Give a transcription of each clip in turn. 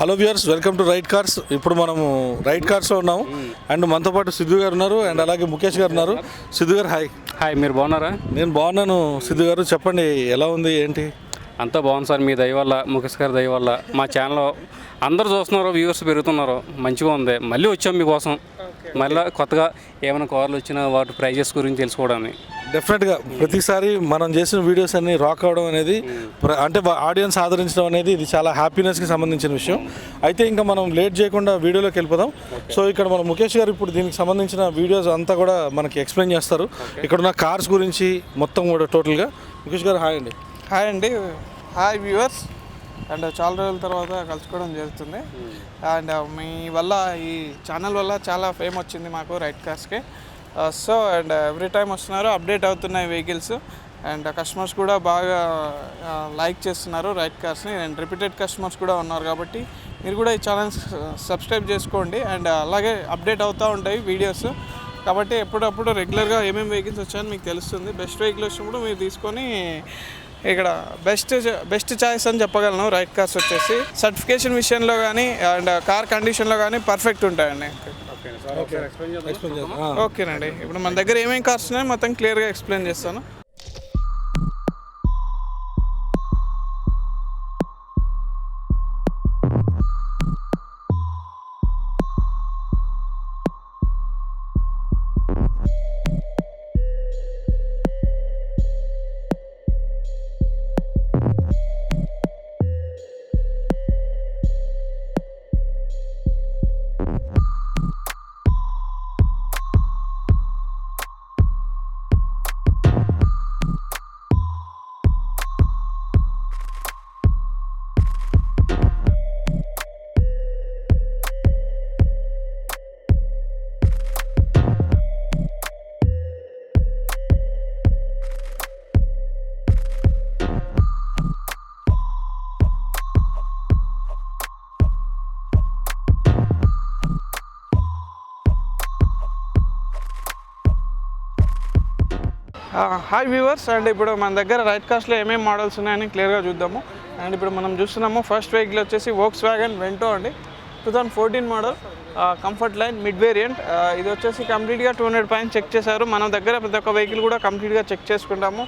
Hello viewers, welcome to right cars. ఇప్పుడు మనము right కార్స్లో ఉన్నాము అండ్ మనతో పాటు సిద్ధు గారు ఉన్నారు అండ్ అలాగే ముఖేష్ గారు ఉన్నారు. సిద్ధు గారు హాయ్. హాయ్, మీరు బాగున్నారా? నేను బాగున్నాను. సిద్ధు గారు చెప్పండి, ఎలా ఉంది ఏంటి? అంతా బాగుంది సార్, మీ దయ వల్ల, ముఖేష్ గారి దయ వల్ల మా ఛానల్ అందరూ చూస్తున్నారు, వ్యూవర్స్ పెరుగుతున్నారు, మంచిగా ఉంది. మళ్ళీ వచ్చాం మీకోసం, మళ్ళీ కొత్తగా ఏమైనా కార్లు వచ్చినా వాటి ప్రైజెస్ గురించి తెలుసుకోవడానికి. డెఫినెట్గా ప్రతిసారి మనం చేసిన వీడియోస్ అన్ని రాక్ అవడం అనేది అంటే ఆడియన్స్ ఆదరించడం అనేది ఇది చాలా హ్యాపీనెస్కి సంబంధించిన విషయం. అయితే ఇంకా మనం లేట్ చేయకుండా వీడియోలోకి వెళ్ళిపోదాం. సో ఇక్కడ మన ముఖేష్ గారు ఇప్పుడు దీనికి సంబంధించిన వీడియోస్ అంతా కూడా మనకి ఎక్స్ప్లెయిన్ చేస్తారు. ఇక్కడ ఉన్న కార్స్ గురించి మొత్తం కూడా టోటల్గా. ముఖేష్ గారు హాయ్ అండి. హాయ్ అండి. Hi viewers. అండ్ చాలా రోజుల తర్వాత కలుసుకోవడం జరుగుతుంది. అండ్ మీ వల్ల ఈ ఛానల్ వల్ల చాలా ఫేమ్ వచ్చింది మాకు రైట్ కార్స్కి. సో అండ్ ఎవ్రీ టైం వస్తున్నారు, అప్డేట్ అవుతున్నాయి వెహికల్స్ అండ్ కస్టమర్స్ కూడా బాగా లైక్ చేస్తున్నారు రైట్ కార్స్ని. అండ్ రిపీటెడ్ కస్టమర్స్ కూడా ఉన్నారు కాబట్టి మీరు కూడా ఈ ఛానల్ సబ్స్క్రైబ్ చేసుకోండి. అండ్ అలాగే అప్డేట్ అవుతూ ఉంటాయి వీడియోస్ కాబట్టి ఎప్పుడప్పుడు రెగ్యులర్గా ఏమేమి వెహికల్స్ వచ్చాయని మీకు తెలుస్తుంది. బెస్ట్ వెహికల్ వచ్చినప్పుడు మీరు తీసుకొని ఇక్కడ బెస్ట్ చాయిస్ అని చెప్పగలను. రైట్ కార్స్ వచ్చేసి సర్టిఫికేషన్ విషయంలో కానీ అండ్ కార్ కండిషన్లో కానీ పర్ఫెక్ట్ ఉంటాయండి. ఓకేనండి. ఇప్పుడు మన దగ్గర ఏమేమి కార్స్ ఉన్నాయో మొత్తం క్లియర్గా ఎక్స్ప్లెయిన్ చేస్తాను. Hi viewers. అండ్ ఇప్పుడు మన దగ్గర రైట్ కార్స్లో ఏమేమి మోడల్స్ ఉన్నాయని క్లియర్గా చూద్దాము. అండ్ ఇప్పుడు మనం చూస్తున్నాము ఫస్ట్ వెహికల్ వచ్చేసి వోక్స్వ్యాగన్ వెంటో అండి. 2014 model, comfort line mid variant. ఇది వచ్చేసి కంప్లీట్గా 200 పైన చెక్ చేశారు. మన దగ్గర ప్రతి ఒక్క వెహికల్ కూడా కంప్లీట్గా చెక్ చేసుకుంటాము.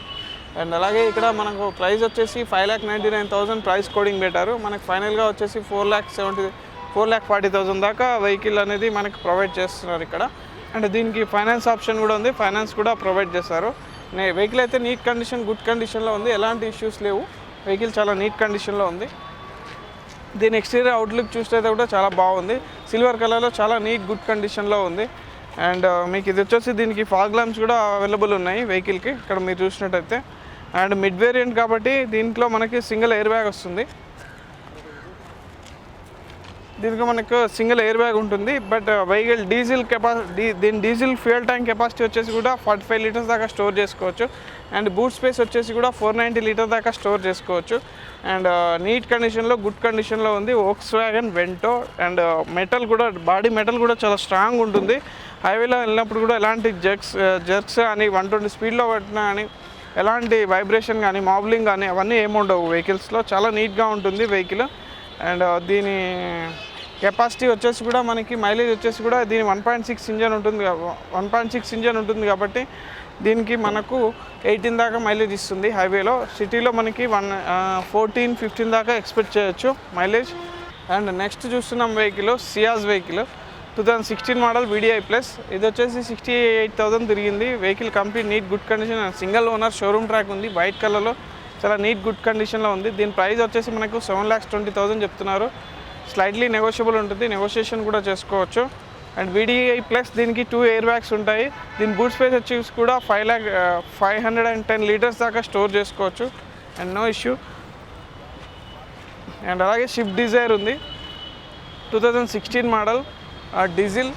అండ్ అలాగే ఇక్కడ మనకు ప్రైస్ వచ్చేసి 5,99,000 ప్రైస్ కోడింగ్ పెట్టారు. మనకు ఫైనల్గా వచ్చేసి 4,40,000 దాకా వెహికల్ అనేది మనకు ప్రొవైడ్ చేస్తున్నారు ఇక్కడ. అండ్ దీనికి ఫైనాన్స్ ఆప్షన్ కూడా ఉంది, ఫైనాన్స్ కూడా ప్రొవైడ్ చేస్తారు. వెహికల్ అయితే నీట్ కండిషన్, గుడ్ కండిషన్లో ఉంది, ఎలాంటి ఇష్యూస్ లేవు. వెహికల్ చాలా నీట్ కండిషన్లో ఉంది. దీని ఎక్స్టీరియర్ అవుట్లుక్ చూస్తే కూడా చాలా బాగుంది, సిల్వర్ కలర్లో చాలా నీట్ గుడ్ కండిషన్లో ఉంది. అండ్ మీకు ఇది వచ్చేసి దీనికి ఫాగ్ ల్యాంప్స్ కూడా అవైలబుల్ ఉన్నాయి వెహికల్కి ఇక్కడ మీరు చూసినట్టయితే. అండ్ మిడ్ వేరియంట్ కాబట్టి దీంట్లో మనకి సింగిల్ ఎయిర్ బ్యాగ్ వస్తుంది. దీనికి మనకు సింగిల్ ఎయిర్ బ్యాగ్ ఉంటుంది. బట్ వెహికల్ డీజిల్ దీని డీజిల్ ఫ్యూయల్ ట్యాంక్ కెపాసిటీ వచ్చేసి కూడా 45 లీటర్స్ దాకా స్టోర్ చేసుకోవచ్చు. అండ్ బూట్ స్పేస్ వచ్చేసి కూడా 490 లీటర్ దాకా స్టోర్ చేసుకోవచ్చు. అండ్ నీట్ కండిషన్లో, గుడ్ కండిషన్లో ఉంది వోక్స్వ్యాగన్ వెంటో. అండ్ మెటల్ కూడా, బాడీ మెటల్ కూడా చాలా స్ట్రాంగ్ ఉంటుంది. హైవేలో వెళ్ళినప్పుడు కూడా ఎలాంటి జర్క్స్ కానీ 120 స్పీడ్లో పట్టినా కానీ ఎలాంటి వైబ్రేషన్ కానీ మాబ్లింగ్ కానీ అవన్నీ ఏముండవు వెహికల్స్లో. చాలా నీట్గా ఉంటుంది వెహికల్. అండ్ దీని కెపాసిటీ వచ్చేసి కూడా మనకి మైలేజ్ వచ్చేసి కూడా దీని 1.6 ఇంజన్ ఉంటుంది కాబట్టి దీనికి మనకు 18 దాకా మైలేజ్ ఇస్తుంది హైవేలో. సిటీలో మనకి 14-15 దాకా ఎక్స్పెక్ట్ చేయొచ్చు మైలేజ్. అండ్ నెక్స్ట్ చూస్తున్నాం vehicle Ciaz vehicle 2016 model VDI plus. ఇది వచ్చేసి 68,000 తిరిగింది. Vehicle complete neat good condition, single owner, showroom track ఉంది, వైట్ కలర్లో చాలా నీట్ గుడ్ కండిషన్లో ఉంది. దీని ప్రైస్ వచ్చేసి మనకు 7,20,000 చెప్తున్నారు. స్లైట్లీ నెగోషియబుల్ ఉంటుంది, నెగోషియేషన్ కూడా చేసుకోవచ్చు. అండ్ VDI ప్లస్ దీనికి 2 ఎయిర్ బ్యాగ్స్ ఉంటాయి. దీని బూట్ స్పేస్ వచ్చి కూడా 510 లీటర్స్ దాకా స్టోర్ చేసుకోవచ్చు అండ్ నో ఇష్యూ. అండ్ అలాగే స్విఫ్ట్ డిజైర్ ఉంది 2016 మోడల్ డీజిల్.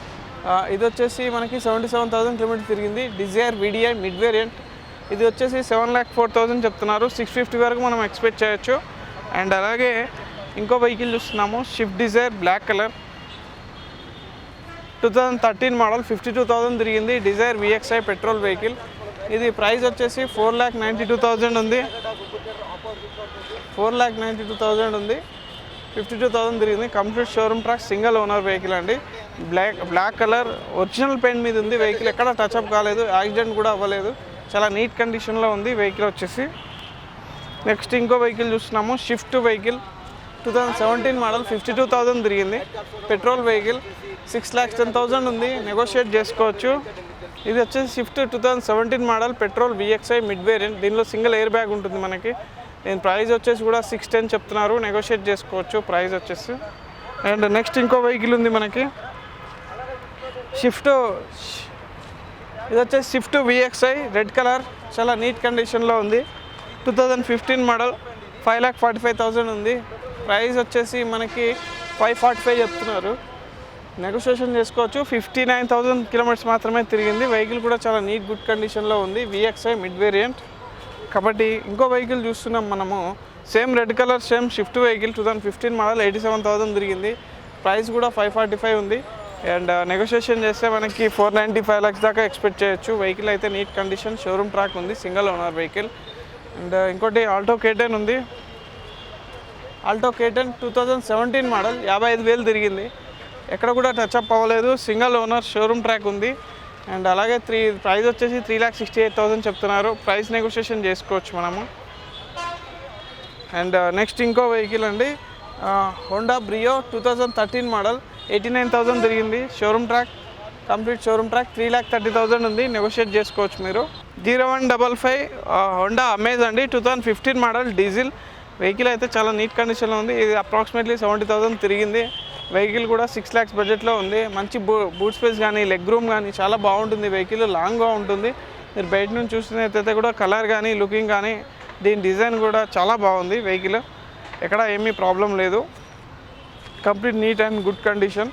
ఇది వచ్చేసి మనకి 77,000 కిలోమీటర్స్ తిరిగింది. Dzire VDI mid variant. ఇది వచ్చేసి 7,04,000 చెప్తున్నారు. 650 వరకు మనం ఎక్స్పెక్ట్ చేయొచ్చు. అండ్ అలాగే ఇంకో వెహికల్ చూస్తున్నాము Swift Dzire black colour 2013 model 52,000 తిరిగింది. డిజైర్ VXI పెట్రోల్ వెహికల్. ఇది ప్రైస్ వచ్చేసి 4,92,000 ఉంది. 4,92,000 ఉంది. 52,000 తిరిగింది. Complete showroom track, single owner vehicle అండి. బ్లాక్ కలర్ ఒరిజినల్ పెయింట్ మీద ఉంది. వెహికల్ ఎక్కడ టచ్అప్ కాలేదు, యాక్సిడెంట్ కూడా అవ్వలేదు, చాలా నీట్ కండిషన్లో ఉంది వెహికల్ వచ్చేసి. నెక్స్ట్ ఇంకో వెహికల్ చూస్తున్నాము, షిఫ్ట్ వెహికల్ 2017 మోడల్, 52,000 తిరిగింది. పెట్రోల్ వెహికల్, 6,10,000 ఉంది, నెగోషియేట్ చేసుకోవచ్చు. ఇది వచ్చేసి shift 2017 model, petrol VXI mid variant. దీనిలో సింగిల్ ఎయిర్ బ్యాగ్ ఉంటుంది మనకి. దీని ప్రైస్ వచ్చేసి కూడా 610 చెప్తున్నారు, నెగోషియేట్ చేసుకోవచ్చు ప్రైస్ వచ్చేసి. అండ్ నెక్స్ట్ ఇంకో వెహికల్ ఉంది మనకి, షిఫ్ట్. ఇది వచ్చేసి షిఫ్ట్ VXI రెడ్ కలర్, చాలా నీట్ కండిషన్లో ఉంది. 2015 మోడల్, 5,45,000 ఉంది. ప్రైస్ వచ్చేసి మనకి 545 చెప్తున్నారు, నెగోషియేషన్ చేసుకోవచ్చు. 59,000 కిలోమీటర్స్ మాత్రమే తిరిగింది. వెహికల్ కూడా చాలా నీట్ గుడ్ కండిషన్లో ఉంది, VXI మిడ్ వేరియంట్. కాబట్టి ఇంకో వెహికల్ చూస్తున్నాం మనము, same red colour, same shift vehicle, 2015 model, 87,000 తిరిగింది. ప్రైస్ కూడా 545 ఉంది. అండ్ నెగోషియేషన్ చేస్తే మనకి 495 lakhs దాకా ఎక్స్పెక్ట్ చేయొచ్చు. వెహికల్ అయితే నీట్ కండిషన్, షోరూమ్ ట్రాక్ ఉంది, సింగిల్ ఓనర్ వెహికల్. అండ్ ఇంకోటి ఆల్టో K10 ఉంది. ఆల్టో K10 2017 మోడల్, 55,000 తిరిగింది. ఎక్కడ కూడా టచ్అప్ అవ్వలేదు, సింగిల్ ఓనర్, షోరూమ్ ట్రాక్ ఉంది. అండ్ అలాగే ప్రైస్ వచ్చేసి 3,68,000 చెప్తున్నారు. ప్రైస్ నెగోషియేషన్ చేసుకోవచ్చు మనము. అండ్ నెక్స్ట్ ఇంకో వెహికల్ అండి, హోండా బ్రియో 2013 మోడల్, 89,000 తిరిగింది. Showroom track, complete showroom track, 3,30,000 ఉంది, నెగోషియేట్ చేసుకోవచ్చు మీరు. 0155 హోండా అమేజ్ అండి, 2015 మోడల్, డీజిల్ వెహికల్ అయితే చాలా నీట్ కండిషన్లో ఉంది. ఇది అప్రాక్సిమేట్లీ 70,000 తిరిగింది. వెహికల్ కూడా 6 lakhs బడ్జెట్లో ఉంది. మంచి బూట్ స్పేస్ కానీ, లెగ్ రూమ్ కానీ చాలా బాగుంటుంది. వెహికల్ లాంగ్గా ఉంటుంది. మీరు బయట నుంచి చూసినట్టయితే కూడా కలర్ కానీ, లుకింగ్ కానీ, దీని డిజైన్ కూడా చాలా బాగుంది. వెహికల్ ఎక్కడ ఏమీ ప్రాబ్లం లేదు, complete neat and good condition.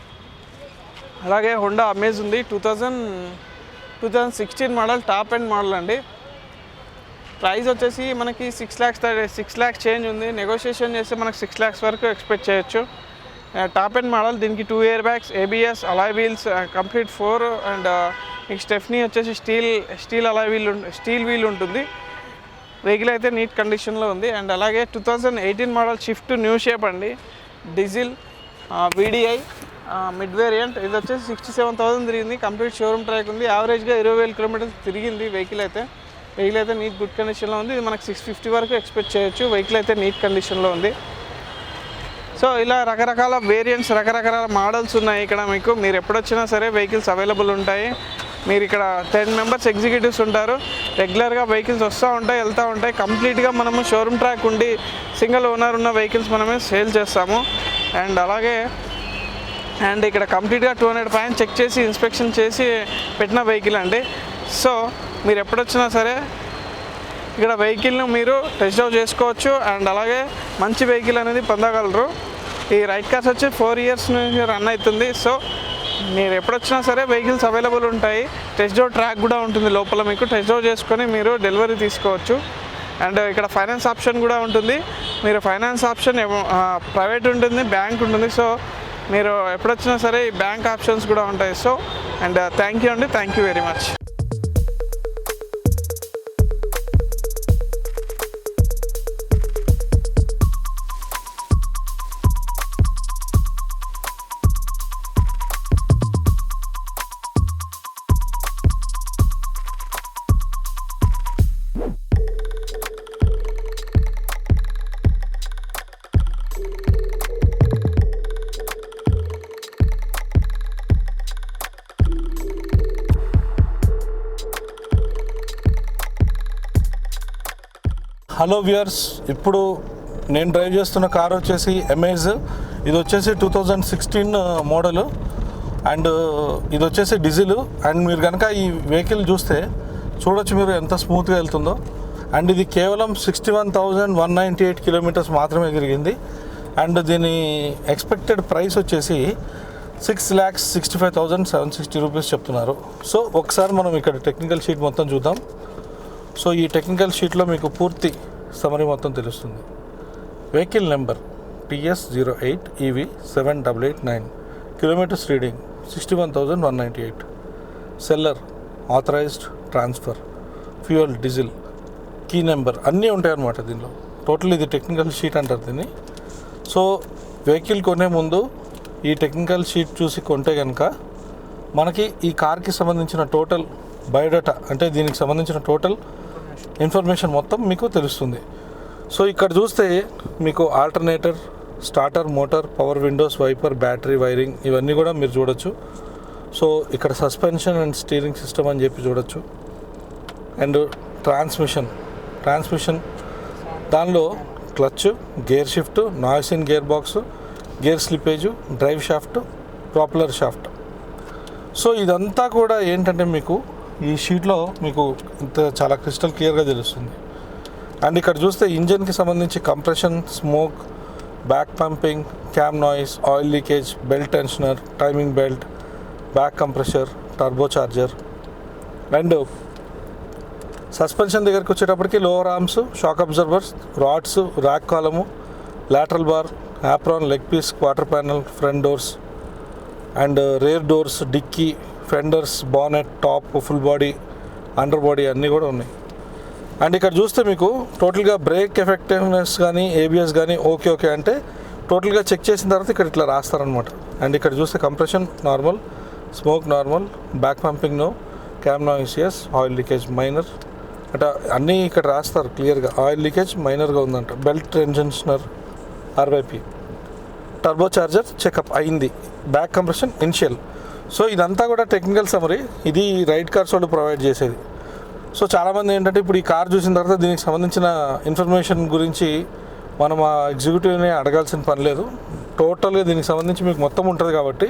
అలాగే హోండా అమేజ్ ఉంది, 2016 మోడల్, టాప్ ఎండ్ మోడల్ అండి. ప్రైస్ వచ్చేసి మనకి 6 lakhs చేంజ్ ఉంది. నెగోషియేషన్ చేస్తే మనకి 6 lakhs వరకు ఎక్స్పెక్ట్ చేయొచ్చు. టాప్ ఎండ్ మోడల్, దీనికి 2 air bags, ABS, alloy wheels, complete 4. And మీకు స్టెఫ్నీ వచ్చేసి స్టీల్ అలాయ్ వీల్ ఉంటుంది. వెహికల్ అయితే నీట్ కండిషన్లో ఉంది. అండ్ అలాగే 2018 మోడల్ షిఫ్ట్ న్యూ షేప్ అండి, డీజిల్ VDI మిడ్ వేరియంట్. ఇది వచ్చేసి 67,000 తిరిగింది. కంప్లీట్ షోరూమ్ ట్రాక్ ఉంది. యావరేజ్గా 20,000 కిలోమీటర్స్ తిరిగింది వెహికల్ అయితే. నీట్ గుడ్ కండిషన్లో ఉంది. ఇది మనకి 650 వరకు ఎక్స్పెక్ట్ చేయొచ్చు. వెహికల్ అయితే నీట్ కండిషన్లో ఉంది. సో ఇలా రకరకాల వేరియంట్స్, రకరకాల మోడల్స్ ఉన్నాయి ఇక్కడ మీకు. మీరు ఎప్పుడొచ్చినా సరే వెహికల్స్ అవైలబుల్ ఉంటాయి. మీరు ఇక్కడ 10 members ఎగ్జిక్యూటివ్స్ ఉంటారు. రెగ్యులర్గా వెహికల్స్ వస్తూ ఉంటాయి, వెళ్తూ ఉంటాయి. కంప్లీట్గా మనము షోరూమ్ ట్రాక్ ఉండి సింగిల్ ఓనర్ ఉన్న వెహికల్స్ మనమే సేల్ చేస్తాము. అండ్ అలాగే ఇక్కడ కంప్లీట్గా 200 పైన చెక్ చేసి, ఇన్స్పెక్షన్ చేసి పెట్టిన వెహికల్ అండి. సో మీరు ఎప్పుడొచ్చినా సరే ఇక్కడ వెహికల్ను మీరు టెస్ట్ డ్రైవ్ చేసుకోవచ్చు. అండ్ అలాగే మంచి వెహికల్ అనేది పొందగలరు. ఈ రైడ్ కార్స్ వచ్చి 4 years నుంచి రన్ అవుతుంది. సో మీరు ఎప్పుడొచ్చినా సరే వెహికల్స్ అవైలబుల్ ఉంటాయి. టెస్ట్ డ్రైవ్ ట్రాక్ కూడా ఉంటుంది లోపల. మీకు టెస్ట్ డ్రైవ్ చేసుకొని మీరు డెలివరీ తీసుకోవచ్చు. అండ్ ఇక్కడ ఫైనాన్స్ ఆప్షన్ కూడా ఉంటుంది. మీరు ఫైనాన్స్ ఆప్షన్ ప్రైవేట్ ఉంటుంది, బ్యాంక్ ఉంటుంది. సో మీరు ఎప్పుడొచ్చినా సరే ఈ బ్యాంక్ ఆప్షన్స్ కూడా ఉంటాయి. సో అండ్ థ్యాంక్ యూ అండి, thank you very much. Hello viewers, ఇప్పుడు నేను డ్రైవ్ చేస్తున్న కార్ వచ్చేసి అమేజ్. ఇది వచ్చేసి 2016 మోడల్. అండ్ ఇది వచ్చేసి డీజిల్. అండ్ మీరు కనుక ఈ వెహికల్ చూస్తే చూడొచ్చు మీరు ఎంత స్మూత్గా వెళ్తుందో. అండ్ ఇది కేవలం 61,198 కిలోమీటర్స్ మాత్రమే తిరిగింది. అండ్ దీని ఎక్స్పెక్టెడ్ ప్రైస్ వచ్చేసి 6,65,760 రూపీస్ చెప్తున్నారు. సో ఒకసారి మనం ఇక్కడ టెక్నికల్ షీట్ మొత్తం చూద్దాం. సో ఈ టెక్నికల్ షీట్లో మీకు పూర్తి సమరీ మొత్తం తెలుస్తుంది. Vehicle number TS08 EV 7889, kilometres reading 61,198, seller authorised transfer, fuel diesel, key number అన్నీ ఉంటాయి అన్నమాట దీనిలో. టోటల్ ఇది టెక్నికల్ షీట్ అంటారు దీన్ని. సో వెహికల్ కొనే ముందు ఈ టెక్నికల్ షీట్ చూసి కొంటే కనుక మనకి ఈ కార్కి సంబంధించిన టోటల్ బయోడేటా అంటే దీనికి సంబంధించిన టోటల్ ఇన్ఫర్మేషన్ మొత్తం మీకు తెలుస్తుంది. సో ఇక్కడ చూస్తే మీకు alternator, starter, motor, power windows, wiper, battery, wiring ఇవన్నీ కూడా మీరు చూడొచ్చు. సో ఇక్కడ సస్పెన్షన్ అండ్ స్టీరింగ్ సిస్టమ్ అని చెప్పి చూడొచ్చు. అండ్ ట్రాన్స్మిషన్ దానిలో clutch, gear shift, noise in gear box, gear slippage, drive shaft, propeller shaft. So ఇదంతా కూడా ఏంటంటే మీకు ఈ షీట్లో మీకు ఇంత చాలా క్రిస్టల్ క్లియర్గా తెలుస్తుంది. అండ్ ఇక్కడ చూస్తే ఇంజన్కి సంబంధించి compression, smoke, back pumping, cam noise, oil leakage, belt tensioner, timing belt, back compressor, turbo charger. And suspension దగ్గరికి వచ్చేటప్పటికి lower arms, shock absorbers, rods, rack column, lateral bar, apron, leg piece, quarter panel, front doors and rear doors, dicky, fenders, bonnet, top, full body, under body అన్నీ కూడా ఉన్నాయి. And ఇక్కడ చూస్తే మీకు టోటల్గా brake effectiveness కానీ ఏబిఎస్ కానీ okay అంటే టోటల్గా చెక్ చేసిన తర్వాత ఇక్కడ ఇట్లా రాస్తారనమాట. అండ్ ఇక్కడ చూస్తే compression normal, smoke normal, back pumping no, cam noise yes, oil leakage minor అంటే అన్నీ ఇక్కడ రాస్తారు క్లియర్గా. ఆయిల్ లీకేజ్ మైనర్గా ఉందంట, belt tensioner RYP, turbo charger checkup అయింది, బ్యాక్ కంప్రెషన్ ఇనిషియల్. సో ఇదంతా కూడా టెక్నికల్ సమరీ. ఇది రైడ్ కార్స్ వాళ్ళు ప్రొవైడ్ చేసేది. సో చాలామంది ఏంటంటే ఇప్పుడు ఈ కార్ చూసిన తర్వాత దీనికి సంబంధించిన ఇన్ఫర్మేషన్ గురించి మనం ఆ ఎగ్జిక్యూటివ్ని అడగాల్సిన పని లేదు. టోటల్గా దీనికి సంబంధించి మీకు మొత్తం ఉంటుంది కాబట్టి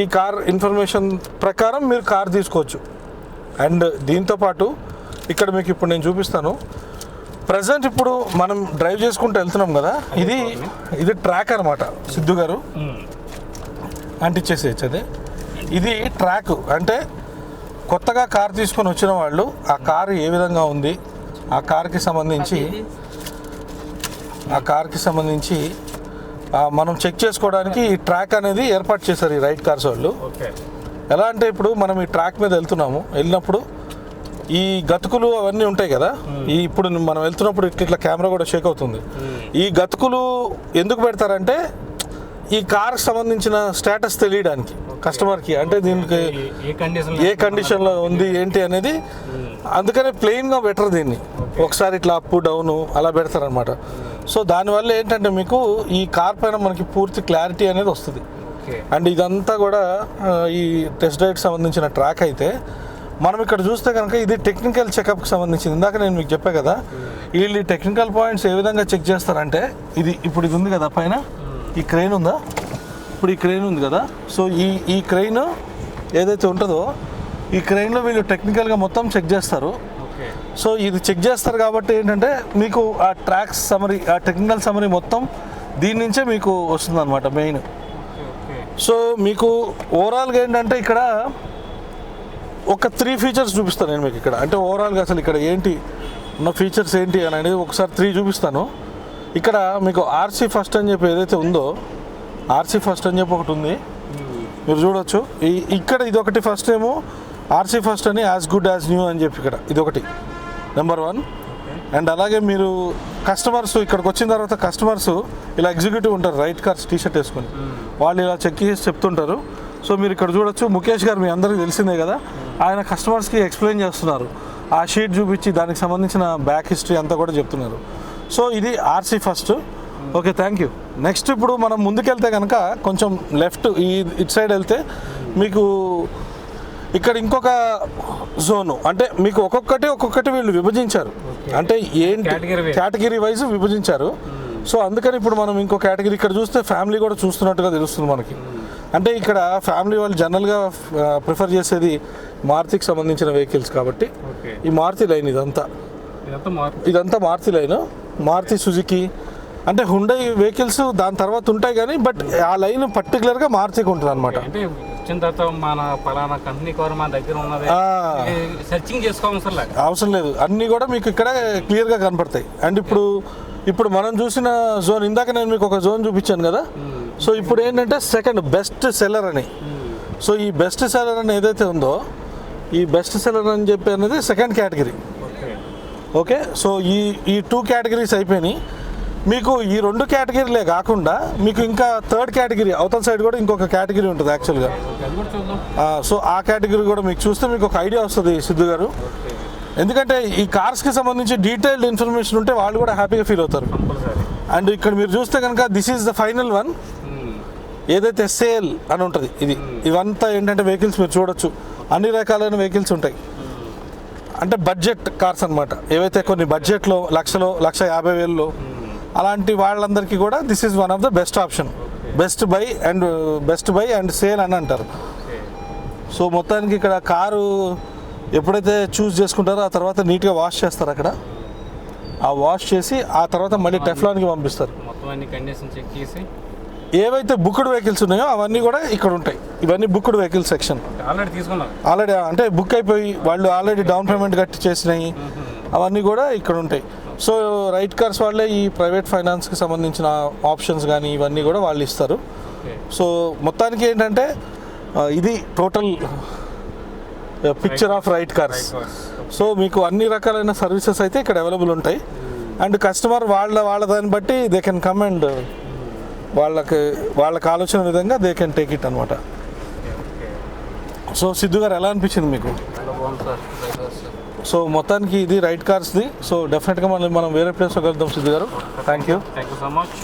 ఈ కార్ ఇన్ఫర్మేషన్ ప్రకారం మీరు కార్ తీసుకోవచ్చు. అండ్ దీంతోపాటు ఇక్కడ మీకు ఇప్పుడు నేను చూపిస్తాను. ప్రజెంట్ ఇప్పుడు మనం డ్రైవ్ చేసుకుంటూ వెళ్తున్నాం కదా, ఇది ట్రాక్ అనమాట. సిద్ధు గారు అంటిచ్చేసేయచ్చు. అదే ఇది ట్రాక్ అంటే కొత్తగా కార్ తీసుకొని వచ్చిన వాళ్ళు ఆ కారు ఏ విధంగా ఉంది, ఆ కార్కి సంబంధించి మనం చెక్ చేసుకోవడానికి ఈ ట్రాక్ అనేది ఏర్పాటు చేశారు ఈ రైడ్ కార్స్ వాళ్ళు. ఎలా అంటే ఇప్పుడు మనం ఈ ట్రాక్ మీద వెళ్ళినప్పుడు ఈ గతుకులు అవన్నీ ఉంటాయి కదా, ఇప్పుడు మనం వెళ్తున్నప్పుడు ఇట్లా కెమెరా కూడా షేక్ అవుతుంది. ఈ గతుకులు ఎందుకు పెడతారంటే ఈ కార్కి సంబంధించిన స్టేటస్ తెలియడానికి కస్టమర్కి, అంటే దీనికి ఏ కండిషన్లో ఉంది ఏంటి అనేది. అందుకనే ప్లెయిన్గా బెటర్ దీన్ని ఒకసారి ఇట్లా అప్ డౌను అలా పెడతారనమాట. సో దానివల్ల ఏంటంటే మీకు ఈ కార్ పైన మనకి పూర్తి క్లారిటీ అనేది వస్తుంది. అండ్ ఇదంతా కూడా ఈ టెస్ట్ రైడ్కి సంబంధించిన ట్రాక్ అయితే మనం ఇక్కడ చూస్తే కనుక ఇది టెక్నికల్ చెకప్కి సంబంధించింది. ఇందాక నేను మీకు చెప్పా కదా, వీళ్ళు ఈ టెక్నికల్ పాయింట్స్ ఏ విధంగా చెక్ చేస్తారంటే ఇది ఉంది కదా పైన ఈ క్రెయిన్ ఉందా, ఇప్పుడు ఈ క్రెయిన్ ఉంది కదా. సో ఈ క్రెయిన్ ఏదైతే ఉంటుందో ఈ క్రెయిన్లో వీళ్ళు టెక్నికల్గా మొత్తం చెక్ చేస్తారు. సో ఇది చెక్ చేస్తారు కాబట్టి ఏంటంటే మీకు ఆ ట్రాక్స్ సమరీ, ఆ టెక్నికల్ సమరీ మొత్తం దీని నుంచే మీకు వస్తుంది అనమాట మెయిన్. సో మీకు ఓవరాల్గా ఏంటంటే ఇక్కడ ఒక 3 ఫీచర్స్ చూపిస్తాను నేను మీకు ఇక్కడ. అంటే ఓవరాల్గా అసలు ఇక్కడ ఏంటి ఉన్న ఫీచర్స్ ఏంటి అని అనేది ఒకసారి 3 చూపిస్తాను. ఇక్కడ మీకు ఆర్సీ ఫస్ట్ అని చెప్పి ఏదైతే ఉందో, ఆర్సీ ఫస్ట్ అని చెప్పి ఒకటి ఉంది, మీరు చూడొచ్చు. ఇక్కడ ఇదొకటి ఫస్ట్ ఏమో ఆర్సీ ఫస్ట్ అని యాజ్ గుడ్ యాజ్ న్యూ అని చెప్పి ఇక్కడ ఇదొకటి నెంబర్ 1. అండ్ అలాగే మీరు కస్టమర్స్ ఇక్కడికి వచ్చిన తర్వాత కస్టమర్స్ ఇలా ఎగ్జిక్యూటివ్ ఉంటారు రైట్ కార్స్ టీషర్ట్ వేసుకొని, వాళ్ళు ఇలా చెక్ చేసి చెప్తుంటారు. సో మీరు ఇక్కడ చూడొచ్చు, ముఖేష్ గారు మీ అందరికీ తెలిసిందే కదా, ఆయన కస్టమర్స్కి ఎక్స్ప్లెయిన్ చేస్తున్నారు. ఆ షీట్ చూపించి దానికి సంబంధించిన బ్యాక్ హిస్టరీ అంతా కూడా చెప్తున్నారు. సో ఇది RC first. Okay, thank you. Next ఇప్పుడు మనం ముందుకెళ్తే కనుక కొంచెం లెఫ్ట్ ఇటు సైడ్ వెళ్తే మీకు ఇక్కడ ఇంకొక జోను, అంటే మీకు ఒక్కొక్కటి వీళ్ళు విభజించారు. అంటే ఏంటి కేటగిరీ వైజ్ విభజించారు. సో అందుకని ఇప్పుడు మనం ఇంకో కేటగిరీ ఇక్కడ చూస్తే ఫ్యామిలీ కూడా చూస్తున్నట్టుగా తెలుస్తుంది మనకి. అంటే ఇక్కడ ఫ్యామిలీ వాళ్ళు జనరల్గా ప్రిఫర్ చేసేది మారుతికి సంబంధించిన వెహికల్స్ కాబట్టి ఈ మారుతి లైన్ ఇదంతా మారుతి లైన్. మారుతి, సుజుకి అంటే హుండై వెహికల్స్ దాని తర్వాత ఉంటాయి కానీ బట్ ఆ లైన్ పర్టికులర్గా మారుతికి ఉంటుంది అనమాట. అవసరం లేదు, అన్నీ కూడా మీకు ఇక్కడ క్లియర్గా కనపడతాయి. అండ్ ఇప్పుడు మనం చూసిన జోన్, ఇందాక నేను మీకు ఒక జోన్ చూపించాను కదా. సో ఇప్పుడు ఏంటంటే సెకండ్ బెస్ట్ సెల్లర్ అని. సో ఈ బెస్ట్ సెల్లర్ అని ఏదైతే ఉందో, ఈ బెస్ట్ సెల్లర్ అని చెప్పి అనేది సెకండ్ కేటగిరీ. ఓకే, సో ఈ 2 కేటగిరీస్ అయిపోయినాయి. మీకు ఈ 2 కేటగిరీలే కాకుండా మీకు ఇంకా థర్డ్ కేటగిరీ అవతల సైడ్ కూడా ఇంకొక కేటగిరీ ఉంటుంది యాక్చువల్గా. సో ఆ కేటగిరీ కూడా మీకు చూస్తే మీకు ఒక ఐడియా వస్తుంది సిద్ధు గారు. ఎందుకంటే ఈ కార్స్కి సంబంధించి డీటెయిల్డ్ ఇన్ఫర్మేషన్ ఉంటే వాళ్ళు కూడా హ్యాపీగా ఫీల్ అవుతారు. అండ్ ఇక్కడ మీరు చూస్తే కనుక this is the final one, ఏదైతే సేల్ అని ఉంటుంది ఇది. ఇవంతా ఏంటంటే వెహికల్స్ మీరు చూడొచ్చు, అన్ని రకాలైన వెహికల్స్ ఉంటాయి. అంటే బడ్జెట్ కార్స్ అనమాట, ఏవైతే కొన్ని బడ్జెట్లో 1,50,000 అలాంటి వాళ్ళందరికీ కూడా this is one of the best option. Best by and sale అని అంటారు. సో మొత్తానికి ఇక్కడ కారు ఎప్పుడైతే చూస్ చేసుకుంటారో ఆ తర్వాత నీట్గా వాష్ చేస్తారు అక్కడ. ఆ వాష్ చేసి ఆ తర్వాత మళ్ళీ టెఫ్లాన్కి పంపిస్తారు. మొత్తం అన్ని కండిషన్ చెక్ చేసి ఏవైతే బుక్డ్ వెహికల్స్ ఉన్నాయో అవన్నీ కూడా ఇక్కడ ఉంటాయి. ఇవన్నీ బుక్డ్ వెహికల్ సెక్షన్. ఆల్రెడీ తీసుకున్నారు, ఆల్రెడీ అంటే బుక్ అయిపోయి వాళ్ళు ఆల్రెడీ డౌన్ పేమెంట్ కట్టి చేసినాయి అవన్నీ కూడా ఇక్కడ ఉంటాయి. సో రైట్ కార్స్ వాళ్ళే ఈ ప్రైవేట్ ఫైనాన్స్కి సంబంధించిన ఆప్షన్స్ కానీ ఇవన్నీ కూడా వాళ్ళు ఇస్తారు. సో మొత్తానికి ఏంటంటే ఇది total picture of right cars. So మీకు అన్ని రకాలైన సర్వీసెస్ అయితే ఇక్కడ అవైలబుల్ ఉంటాయి. అండ్ కస్టమర్ వాళ్ళ దాన్ని బట్టి దే కెన్ కమ్ అండ్ వాళ్ళకి ఆలోచన విధంగా దే కెన్ టేక్ ఇట్ అనమాట. సో సిద్ధు గారు ఎలా అనిపించింది మీకు? సో మొత్తానికి ఇది రైట్ కార్స్ది. సో డెఫినెట్గా మనం వేరే ప్లేస్లో కలుద్దాం సిద్ధు గారు. Thank you so much.